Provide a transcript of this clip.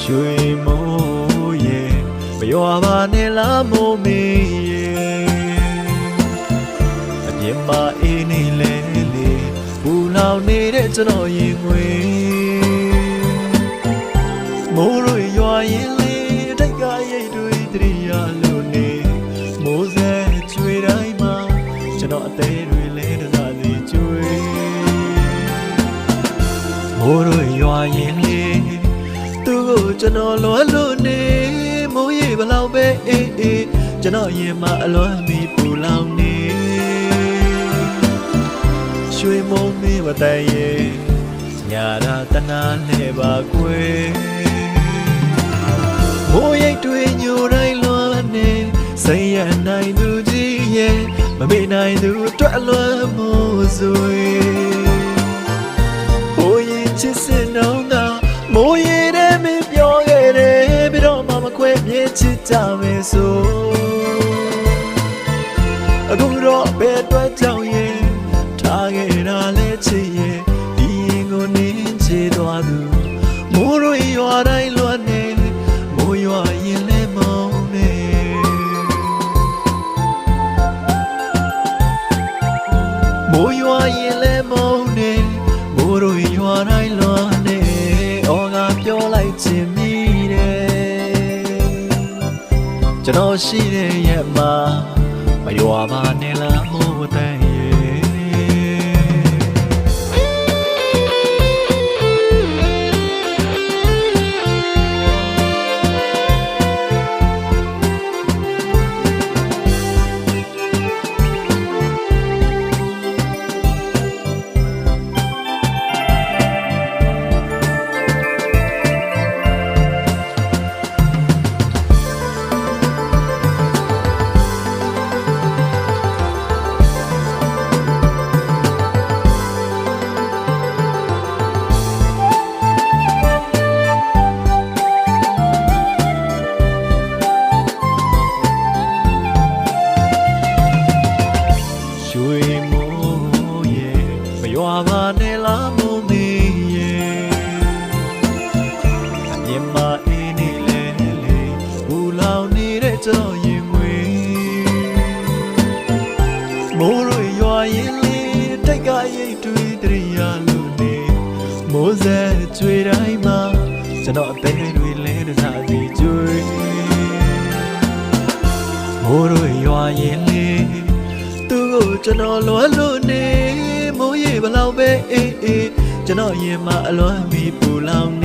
ရွှေမိုးရဲ့မရွာပါနဲ့လားမိုးမေးရဲ့အမြင်မအေးနေလဲလေဘူလောင်နေတဲ့ကျွန်တော်ရင်ငွေမိုးရွရွာရင်လေတိတ်ကရိတ်တွေတရိယာလို့နေမိုးစဲချွေတိုင်းမှာကျွန်တော်အသေးတွေလဲတစားစီကျွေးမိုးရွာရင်လေသူ့ကိုကျွန်တော်လွမ်းလို့နေမိုးရေဘလောက်ပဲအေးအေးကျွန်တော်ရင်မှာအလွမ်းမီပူလောင်နေရွှေမိုးမေးဝတန်ရဲ့ညာရာတနာနဲ့ပါကွယ်မိုးရိပ်တွေညိုတိုင်းလွမ်းနေစိတ်ရနိုင်သူကြီးရဲ့မမေ့နိုင်သူအတွက်အလွမ်းမိုးစွေဘိုးရင်ချစ်စင်တော့ကမိုးရေထဲမင်းပြောခဲ့တယ်ပြီးတော့မှမခွဲမြဲချစ်ကြမယ်ဆိုအခုတော့ဘယ်အတွက်ကြောင့်ရဲ့ထားခဲ့တာလဲချစ်ရဲ့ဒီရင်ကိုနင်းချေသွားသူမိုးရွာတိုင်းလွမ်းနေမိုးရွာရင်လဲမောင်းနေမိုးရွာရင်လဲမောင်းနေမိုးရွာတိုင်းလွမ်းနေဩငါပြောလိုက်ချင်မိတယ်ကျွန်တော်ရှိတဲ့ရက်မှာမရွာပါနဲ့လားမိုးတန်ရွာပါနဲ့လားမိုးမေးရဲ့အမြင်မအေးနေလဲလေဘူလောင်နေတဲ့ကျွန်တော်ရင်ငွေမိုးရွာရင်လေတိတ်ကရိတ်တွေတရိယာလို့နေမိုးစဲကြွေတိုင်းမှာကျွန်တော်အသေးတွေလဲတစားစီကျွေးမိုးရွာရင်လေသူ့ကိုကျွန်တော်လွမ်းလို့နေမိုးရေဘလောက်ပဲအေးအေးကျွန်တော်ရင်မှာအလွမ်းမီပူလောင်